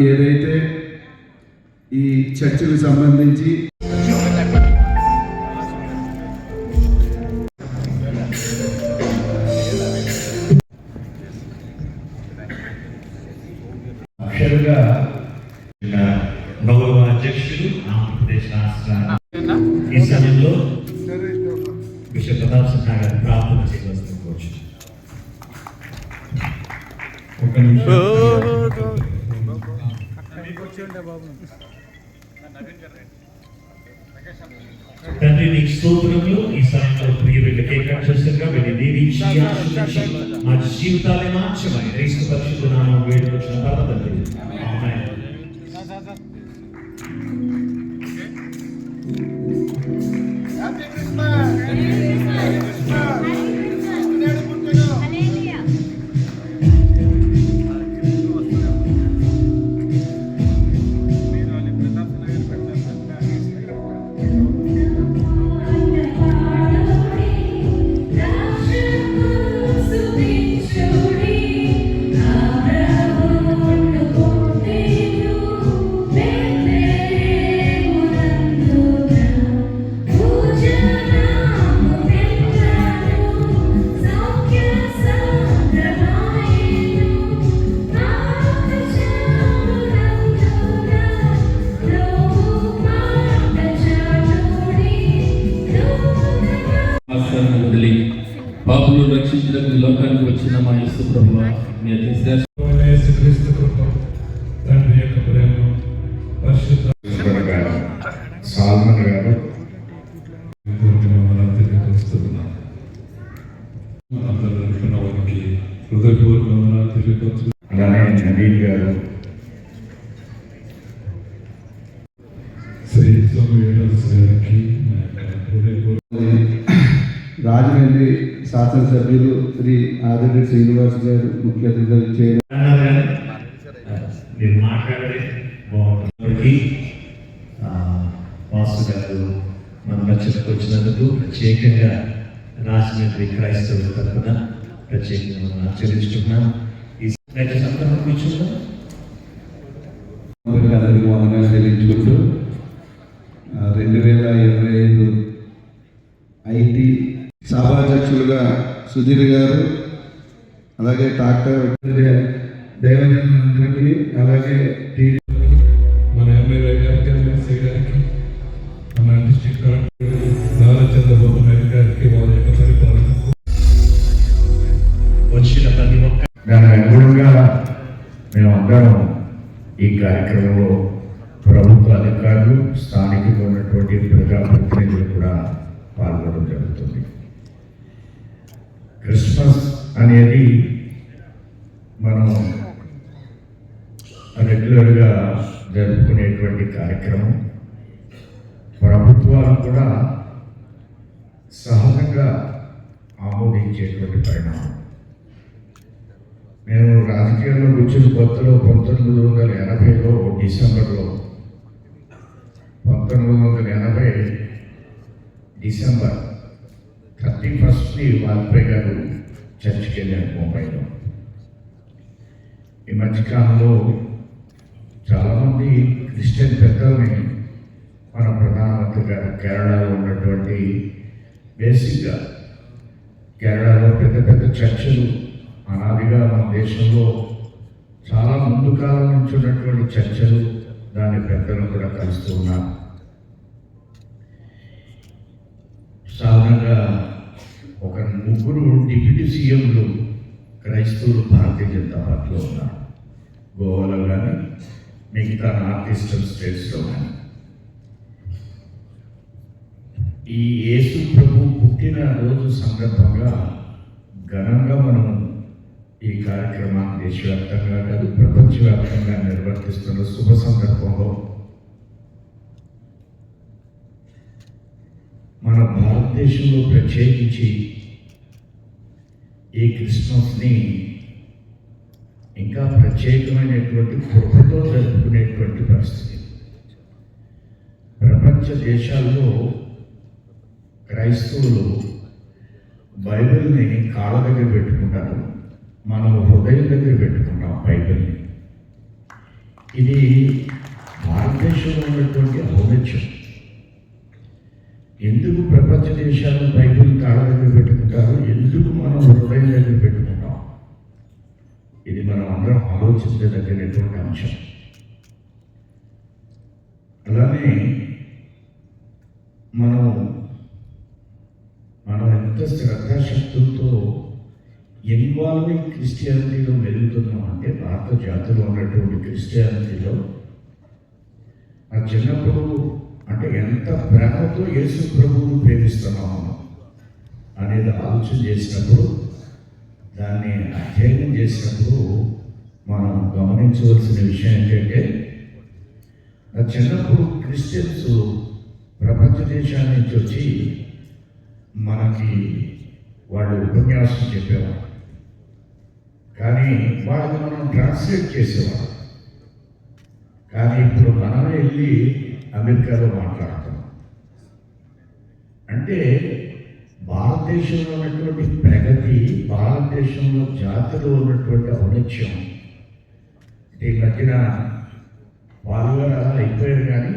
ఏదైతే ఈ చర్చకు సంబంధించి గౌరవ అధ్యక్షుడు ఆంధ్రప్రదేశ్ రాష్ట్ర ఈ సమయంలో విశ్వ ప్రతాప్ సిన్హా గారి ప్రార్థన చేయవలసిన కోరుచు. ఒక తండ్రి నీకు స్తోత్రములు. ఈ సమయంలో ప్రియ బిడ్డకి ఏకాగ్రతగా వెళ్ళి దీవించి ఆశీర్వదించి మా జీవితాన్ని మార్చమని క్రీస్తు పరిశుద్ధ నామములో వేడుకొచ్చిన పరమ తండ్రి. ఆమేన్. పాపులు రక్షించడానికి లోకానికి వచ్చిన మా యేసు ప్రభువా, మీ యేసుక్రీస్తు కృప, తండ్రి యొక్క ప్రేమ, పరిశుద్ధ సాల్మన్ గారు అలానే నవీన్ గారు, రాజమండ్రి శాసనసభ్యులు శ్రీ ఆదిరెడ్డి శ్రీనివాస్ గారు ముఖ్య అతిథిగా చేయడం మీరు మాట్లాడే బాగుంటుంది. వాసు గారు మన మధ్యకు వచ్చినందుకు ప్రత్యేకంగా రాజమండ్రి క్రైస్తవుల తరఫున ప్రత్యేకంగా మనం ఆచరించుకుంటున్నాం. ఈ సందర్భంగా కూర్చున్నాం. అందరికీ వందనాలు చెల్లించుకుంటూ 2025 ఐటీ సభాధ్యక్షులుగా సుధీర్ గారు, అలాగే డాక్టర్ దైవజనులందరికీ, అలాగే మన ఎమ్మెల్యే గారికి, ఎమ్మెల్సీ గారికి, మన డిస్ట్రిక్ట్ కలెక్టర్ నారా చంద్రబాబు నాయుడు గారికి వాళ్ళ యొక్క పరిపాలనకు వచ్చిన ప్రతి ఒక్క దాని అనుగుణంగా మేము అందరం ఈ కార్యక్రమంలో ప్రభుత్వ అధికారులు, స్థానికంగా ఉన్నటువంటి ప్రజాప్రతినిధులు కూడా పాల్గొనడం జరుగుతుంది. క్రిస్మస్ అనేది మనం రెగ్యులర్గా జరుపుకునేటువంటి కార్యక్రమం. ప్రభుత్వాలు కూడా సహజంగా ఆమోదించేటువంటి పరిణామం. నేను రాజకీయాల్లో వచ్చిన కొత్తలో 1980లో డిసెంబర్లో 1980 డిసెంబర్ 31ని వాజ్పేయి గారు చర్చికి వెళ్ళారు ముంబైలో. ఈ మధ్యకాలంలో చాలామంది క్రిస్టియన్ పెద్దల్ని మన ప్రధానమంత్రి గారు కేరళలో ఉన్నటువంటి బేసిక్గా కేరళలో పెద్ద పెద్ద చర్చలు అనాదిగా మన దేశంలో చాలా ముందు కాలం నుంచి ఉన్నటువంటి చర్చలు, దాని పెద్దలు కూడా కలుస్తూ ఉన్నారు. సాధారణంగా ఒక 3 డిప్యూటీ సీఎంలు క్రైస్తవులు భారతీయ జనతా పార్టీలో ఉన్నారు. గోవాలో కానీ మిగతా నార్త్ ఈస్టర్న్ స్టేట్స్లో కానీ. ఈ యేసు ప్రభు పుట్టిన రోజు సందర్భంగా ఘనంగా మనం ఈ కార్యక్రమాన్ని దేశవ్యాప్తంగా కాదు ప్రపంచవ్యాప్తంగా నిర్వర్తిస్తున్న శుభ సందర్భంలో మన భారతదేశంలో ప్రత్యేకించి ఈ క్రిస్మస్ని ఇంకా ప్రత్యేకమైనటువంటి కృపతో జరుపుకునేటువంటి పరిస్థితి. ప్రపంచ దేశాల్లో క్రైస్తవులు బైబిల్ని కాళ్ళ దగ్గర పెట్టుకుంటారు, మనం హృదయం దగ్గర పెట్టుకుంటాం బైబిల్ని. ఇది భారతదేశంలో ఉన్నటువంటి ఔన్నత్యం. ఎందుకు ప్రపంచ దేశాలు బైబిల్ కాళ్ళ దగ్గర పెట్టుకుంటారు, ఎందుకు మనం హృదయం దగ్గర పెట్టుకుంటాం, ఇది మనం అందరం ఆలోచించదగినటువంటి అంశం. అలానే మనం ఎంత శ్రద్ధాశక్తులతో ఇన్వాల్వింగ్ క్రిస్టియానిటీలో మెరుగుతున్నాం అంటే, భారత జాతిలో ఉన్నటువంటి క్రిస్టియానిటీలో ఆ చిన్నప్పుడు అంటే ఎంత ప్రేమతో యేసు ప్రభువును ప్రేమిస్తున్నాము అనేది ఆలోచన చేసినప్పుడు, దాన్ని అధ్యయనం చేసినప్పుడు మనం గమనించవలసిన విషయం ఏంటంటే, ఆ చిన్నప్పుడు క్రిస్టియన్స్ ప్రపంచ దేశాల నుంచి వచ్చి మనకి వాళ్ళు ఉపన్యాసం చెప్పేవారు, కానీ వాళ్ళని మనం ట్రాన్స్లేట్ చేసేవాళ్ళం. కానీ ఇప్పుడు మనమే వెళ్ళి అమెరికాలో మాట్లాడతాం. అంటే భారతదేశంలో ఉన్నటువంటి ప్రగతి, భారతదేశంలో జాతిలో ఉన్నటువంటి ఔన్నత్యం, ఈ మధ్యన వాళ్ళు అలా అయిపోయారు. కానీ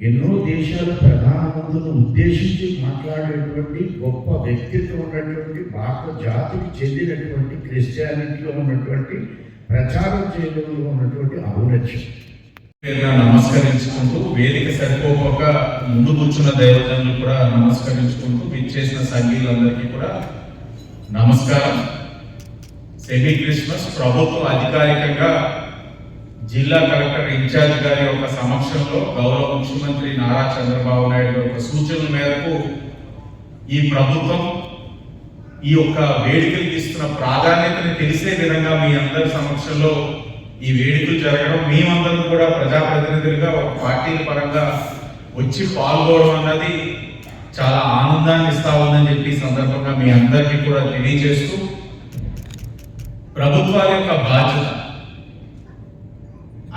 ఎన్నో దేశాల ప్రధానమంత్రులను ఉద్దేశించి మాట్లాడేటువంటి గొప్ప వ్యక్తిత్వం ఉన్నటువంటి భారత జాతికి చెందినటువంటి క్రిస్టియానిటీలో ఉన్నటువంటి ప్రచారం చేయడంలో ఉన్నటువంటి ఔన్నత్యం. నమస్కరించుకుంటూ, వేదిక సరిపోక ముందు కూర్చున్న దైవజనులు కూడా నమస్కరించుకుంటూ, విచ్చేసిన సంఘీయులందరికీ కూడా నమస్కారం. సెమీ క్రిస్మస్ ప్రభుత్వం అధికారికంగా జిల్లా కలెక్టర్ ఇన్ఛార్జ్ గారి యొక్క సమక్షంలో గౌరవ ముఖ్యమంత్రి నారా చంద్రబాబు నాయుడు యొక్క సూచనల మేరకు ఈ ప్రభుత్వం ఈ యొక్క వేడుకలకు ఇస్తున్న ప్రాధాన్యతను తెలిసే విధంగా మీ అందరి సమక్షంలో ఈ వేడుకలు జరగడం, మేమందరం కూడా ప్రజాప్రతినిధులుగా ఒక పార్టీల పరంగా వచ్చి పాల్గొనడం అన్నది చాలా ఆనందాన్ని ఇస్తా ఉందని చెప్పి సందర్భంగా మీ అందరికీ కూడా తెలియజేస్తూ, ప్రభుత్వాల యొక్క బాధ్యత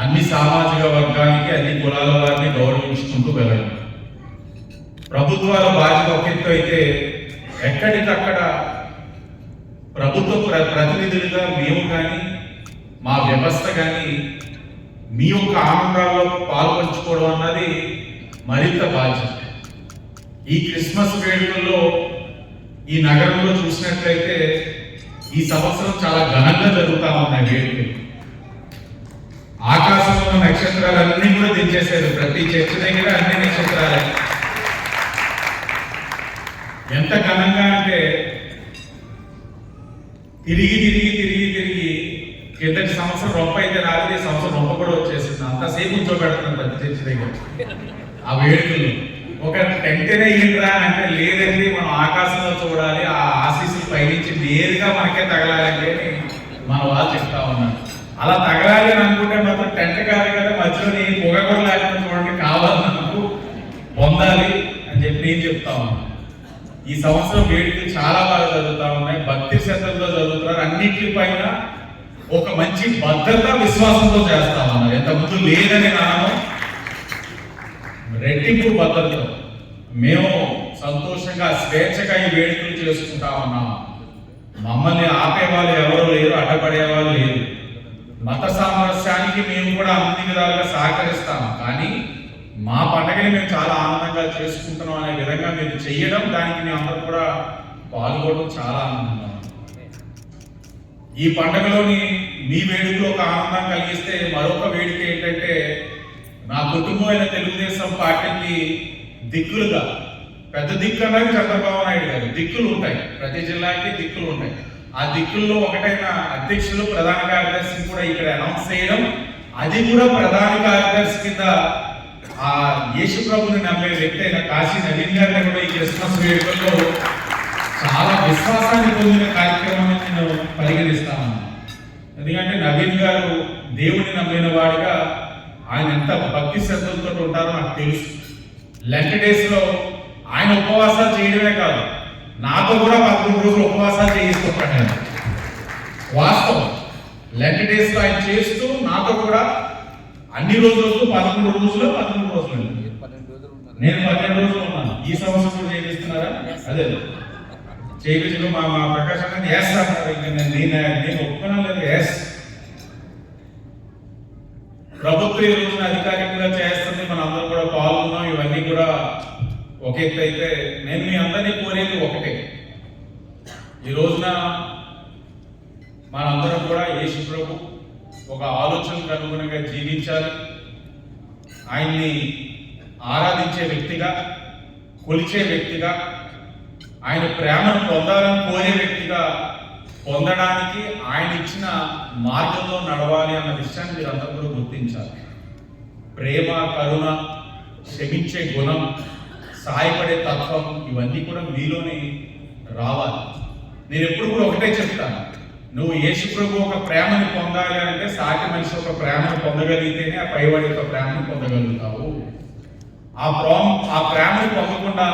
అన్ని సామాజిక వర్గానికి, అన్ని కులాల వారిని గౌరవించుకుంటూ వెళ్ళడం. ప్రభుత్వాల బాధ్యత ఒక ఎత్తు అయితే, ఎక్కడికక్కడ ప్రభుత్వ ప్రతినిధులుగా మేము కానీ, మా వ్యవస్థ కానీ మీ యొక్క ఆనందాల్లో పాల్పంచుకోవడం అన్నది మరింత బాధ్యత. ఈ క్రిస్మస్ వేడుకల్లో ఈ నగరంలో చూసినట్లయితే ఈ సంవత్సరం చాలా ఘనంగా జరుగుతూ ఉన్నాయి వేడుకలు. ఆకాశంలో నక్షత్రాలన్నీ కూడా దించేశారు, ప్రతి చర్చ దగ్గర అన్ని నక్షత్రాలే. ఎంత ఘనంగా అంటే తిరిగి తిరిగి తిరిగి తిరిగి కిందటి సంవత్సరం రొప్ప అయితే రాలేదు, ఈ సంవత్సరం రొప్ప కూడా వచ్చేసింది. అంతసేపు కూర్చోబెడుతున్నాం ప్రతి చర్చ దగ్గర ఆ వేడుకలు. ఒక టెంటనే ఏంట్రా అంటే, లేదండి మనం ఆకాశంలో చూడాలి, ఆ ఆశీస్సులు పైనుంచి నేరుగా మనకే తగలాలంటే మన వాళ్ళు చెప్తా ఉన్నారు. అలా తగలాలి అని అనుకుంటే మాత్రం టెంట కాదు కదా, మధ్యలో పొగ కూడా లేకుండా చూడండి, కావాలి నాకు పొందాలి అని చెప్పి నేను చెప్తా ఉన్నాను. ఈ సంవత్సరం వేడుకలు చాలా బాగా జరుగుతూ ఉన్నాయి, భక్తి శ్రద్ధలతో జరుగుతున్నారు. అన్నింటి పైన ఒక మంచి భద్రత, విశ్వాసంతో చేస్తా ఉన్నారు. ఎంతమంది లేదని నాను రెట్టింపు భద్రత మేము సంతోషంగా స్వేచ్ఛగా ఈ వేడుకలు చేసుకుంటా ఉన్నాము. మమ్మల్ని ఆపేవాళ్ళు ఎవరు లేరు, అడ్డపడేవాళ్ళు లేరు. మత సామరస్యానికి మేము కూడా అన్ని విధాలుగా సహకరిస్తాము. కానీ మా పండుగని మేము చాలా ఆనందంగా చేసుకుంటున్నాం అనే విధంగా మీరు చెయ్యడం, దానికి మేము అందరూ కూడా పాల్గొనడం చాలా ఆనందంగా ఉంది. ఈ పండుగలోని మీ వేడుకలో ఒక ఆనందం కలిగిస్తే మరొక వేడుక ఏంటంటే, నా కుటుంబం అయిన తెలుగుదేశం పార్టీకి దిక్కులుగా, పెద్ద దిక్కు అన్నది చంద్రబాబు నాయుడు గారు. దిక్కులు ఉంటాయి, ప్రతి జిల్లాకి దిక్కులు ఉంటాయి. ఆ దిక్కుల్లో ఒకటైన అధ్యక్షులు, ప్రధాన కార్యదర్శిని కూడా ఇక్కడ అనౌన్స్ చేయడం, అది కూడా ప్రధాన కార్యదర్శి కింద ఆ యేసు ప్రభుని నమ్మే వ్యక్తి అయిన కాశీ నవీన్ గారిని కూడా ఈ క్రిస్మస్ వేడుకల్లో చాలా విశ్వాసాన్ని పొందిన కార్యక్రమాన్ని నేను పరిగణిస్తాను. ఎందుకంటే నవీన్ గారు దేవుడిని నమ్మిన వాడిగా ఆయన ఎంత భక్తి శ్రద్ధలతో ఉంటారో నాకు తెలుసు. లెంట్ డేస్ లో ఆయన ఉపవాసాలు చేయడమే కాదు, నాతో కూడా 11 రోజులు ఉపవాసాలు చేయిస్తుంటాను. వాస్తవం, లెంట్ డేస్ లో ఆయన చేస్తూ నాతో కూడా అన్ని రోజులు 11 రోజులు నేను 12 రోజులు ఉన్నాను. ఈ సంవత్సరం కూడా చేయిస్తున్నారా? అదే చేయించడం మా ప్రకాశం చేస్తాను. నేను ఒప్పుకున్నా లేదు. ఎస్, అధికారికంగా చేస్తుంది, మనం అందరం కూడా పాల్గొన్నాం. ఇవన్నీ కూడా ఒక ఎత్తు అయితే, నేను మీ అందరినీ కోరేది ఒకటే, ఈ రోజున మనందరం కూడా యేసు ప్రభు ఒక ఆలోచనకు అనుగుణంగా జీవించాలి, ఆయన్ని ఆరాధించే వ్యక్తిగా, కొలిచే వ్యక్తిగా, ఆయన ప్రేమను పొందాలని కోరే వ్యక్తిగా పొందడానికి ఆయన ఇచ్చిన మార్గంలో నడవాలి అన్న విషయాన్ని మీరు అందరూ కూడా గుర్తించాలి. ప్రేమ, కరుణ, క్షమించే గుణం, సాయపడే తత్వం ఇవన్నీ కూడా మీలోనే రావాలి. నేను ఎప్పుడు కూడా ఒకటే చెప్తాను, నువ్వు యేసు ప్రభు ఒక ప్రేమని పొందాలి అంటే సాటి మనిషి ఒక ప్రేమను పొందగలిగితేనే ఆ పైవాడి యొక్క ప్రేమను పొందగలుగుతావు. ఆ ప్రేమను పొందకుండా,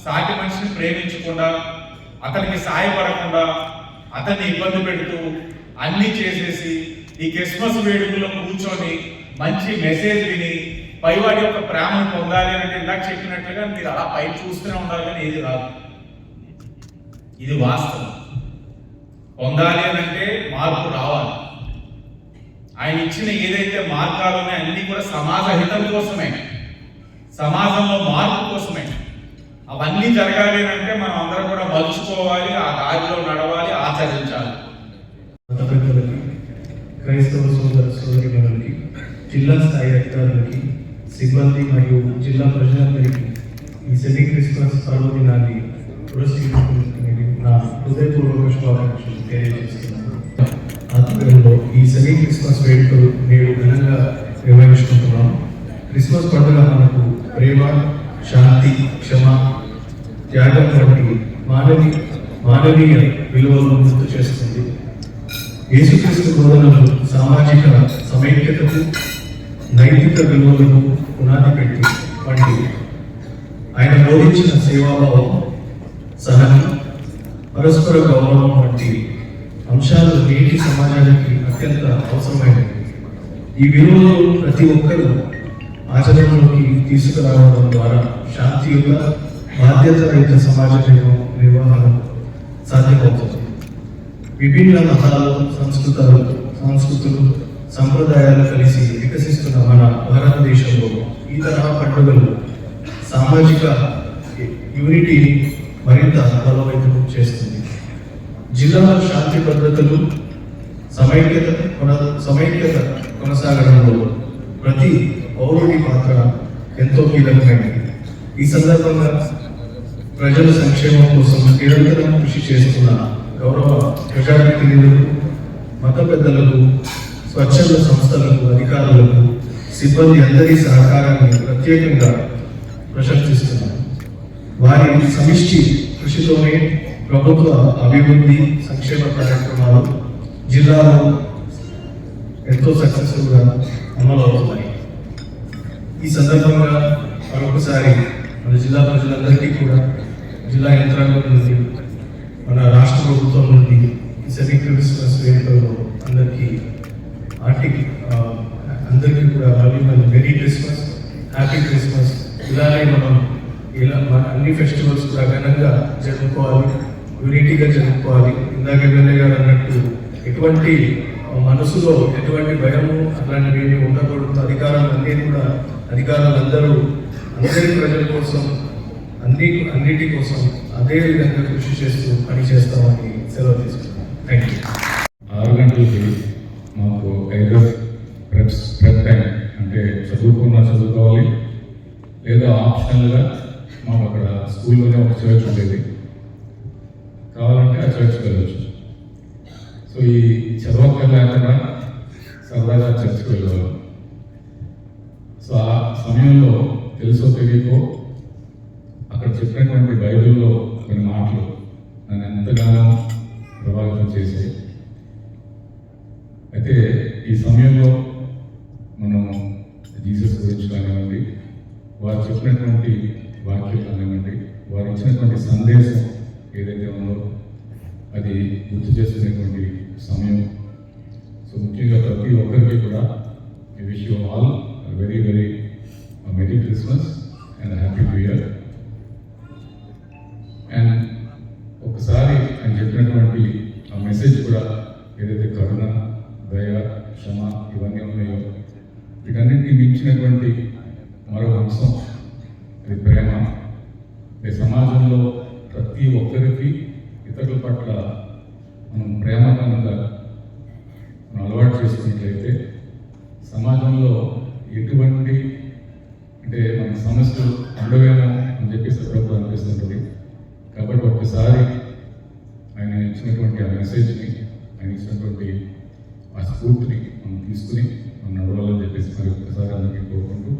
సాటి మనిషిని ప్రేమించకుండా, అతనికి సాయపడకుండా, అతన్ని ఇబ్బంది పెడుతూ అన్ని చేసేసి ఈ క్రిస్మస్ వేడుకల్లో కూర్చొని మంచి మెసేజ్ విని పైవాడి యొక్క ప్రేమను పొందాలి అంటే ఇందాక చెప్పినట్లుగా మీరు అలా పై చూస్తూనే ఉండాలి, కానీ ఏది రాదు. ఇది వాస్తవం. పొందాలి అని అంటే మార్పు రావాలి. ఆయన ఇచ్చిన ఏదైతే మార్గాలు ఉన్నాయో అన్ని కూడా సమాజ హితం కోసమే, సమాజంలో మార్పు కోసమే. అవన్నీ జరగాలి అంటే మనం అందరం కూడా మలుచుకోవాలి, ఆ దారిలో నడవాలి, ఆచరించాలి. మత పెద్దలకి, క్రైస్తవ సోదర సోదరిమణులకి, జిల్లా స్థాయి అధికారులకి, సిబ్బంది మరియు జిల్లా ప్రజలందరికీ ఈ సెమీ క్రిస్మస్ పర్వదినాన్ని పురస్కరించుకుని నా హృదయపూర్వక శుభాకాంక్షలు తెలియజేస్తున్నాను. ఆధ్వర్యంలో ఈ సెమీ క్రిస్మస్ వేడుకలు నేడు ఘనంగా నిర్వహించుకుంటున్నాం. క్రిస్మస్ పండుగ మనకు ప్రేమ, శాంతి, క్షమ, త్యాగం వంటి మానవీయ విలువలను గుర్తు చేస్తుంది. యేసుక్రీస్తు బోధనలు సామాజిక సమైక్యతకు, నైతిక విలువలకు పునాది పెట్టి వంటి ఆయన బోధించిన సేవాభావం, సహనం, పరస్పర గౌరవం వంటి అంశాలు నేటి సమాజానికి అత్యంత అవసరమైనవి. ఈ విలువలు ప్రతి ఒక్కరూ ఆచరణలోకి తీసుకురావడం ద్వారా శాంతియుత, బాధ్యత రహిత సమాజ నిర్వహణ సాధ్యమవుతుంది. విభిన్న మతాలు, సంస్కృతులు, సంప్రదాయాలు కలిసి వికసిస్తున్న మన భారతదేశంలో ఈ తరహా పండుగలు సామాజిక యూనిటీని మరింత బలోపేతం చేస్తుంది. జిల్లాలో శాంతి భద్రతలు, సమైక్యత కొనసాగడంలో ప్రతి పౌరుడి పాత్ర ఎంతో కీలకమైనది. ఈ సందర్భంగా ప్రజల సంక్షేమం కోసం నిరంతరం కృషి చేస్తున్న గౌరవ ప్రజాప్రతినిధులకు, మత పెద్దలకు, స్వచ్ఛంద సంస్థలకు, అధికారులకు, సిబ్బంది అందరి సహకారాన్ని ప్రత్యేకంగా ప్రశంసిస్తున్నాను. వారి సమిష్టి కృషితోనే ప్రభుత్వ అభివృద్ధి సంక్షేమ కార్యక్రమాలు జిల్లాలో ఎంతో సక్సెస్ఫుల్గా అమలు అవుతున్నాయి. ఈ సందర్భంగా మరొకసారి మన జిల్లా ప్రజలందరికీ కూడా, జిల్లా యంత్రాంగం నుండి, మన రాష్ట్ర ప్రభుత్వం నుండి ఈ సెమీ క్రిస్మస్ వేడుకల్లో అందరికీ కూడా మెరీ క్రిస్మస్, హ్యాపీ క్రిస్మస్. ఇలానే మన అన్ని ఫెస్టివల్స్ కూడా ఘనంగా జరుపుకోవాలి, యూనిటీగా జరుపుకోవాలి. ఇందాక ఎమ్మెల్యే గారు అన్నట్టు ఎటువంటి మనసులో ఎటువంటి భయము అట్లాంటివి ఉండకూడదు. అధికారులందరూ అందరి ప్రజల కోసం, అన్నిటి కోసం అదే విధంగా కృషి చేస్తూ పనిచేస్తామని సెలవు తీసుకుంటాం. Thank you. 6 గంటలకి మాకు ఐదర్ ప్రెప్ టైం, అంటే చదువుకోవాలి, లేదా ఆప్షనల్గా మాకు అక్కడ స్కూల్లోనే ఒక చర్చ్ ఉండేది, కావాలంటే ఆ చర్చ్కి వెళ్ళవచ్చు. సో ఈ చదవక్కర్లేకుండా సరదాగా చర్చ్కి వెళ్ళేవాళ్ళం. సో ఆ సమయంలో తెలుసో తెలియకో అక్కడ చెప్పినటువంటి బైబిల్లో కొన్ని మాటలు నన్ను ఎంతగానో ప్రభావితం చేశాయి. అయితే ఈ సమయంలో మనం జీసస్ గురించి కానివ్వండి, వారు చెప్పినటువంటి వాక్యం కానివ్వండి, వారు ఇచ్చినటువంటి సందేశం ఏదైతే ఉందో అది గుర్తు చేసుకునేటువంటి సమయం. సో ముఖ్యంగా ప్రతి ఒక్కరికి కూడా I wish you all very very merry Christmas and happy new year. And ఒకసారి ఆయన చెప్పినటువంటి ఆ మెసేజ్ కూడా ఏదైతే కరుణ, దయ, క్షమ ఇవన్నీ ఉన్నాయో వీటన్నింటినీ మించినటువంటి మరో అంశం అది ప్రేమ. ఈ సమాజంలో ప్రతి ఒక్కరికి ఇతరుల పట్ల మనం ప్రేమ కనుక మనం అలవాటు చేసుకున్నట్లయితే సమాజంలో ఎటువంటి అంటే మన సమస్యలు ఉండవేమో అని చెప్పేసి అప్పుడప్పుడు అనిపిస్తుంటుంది. కాబట్టి ఒక్కసారి ఆయన ఇచ్చినటువంటి ఆ మెసేజ్ని, ఆయన ఇచ్చినటువంటి ఆ స్ఫూర్తిని మనం తీసుకుని మనం నడవాలని చెప్పేసి మరి ఒక్కసారి అందరికీ కోరుకుంటూ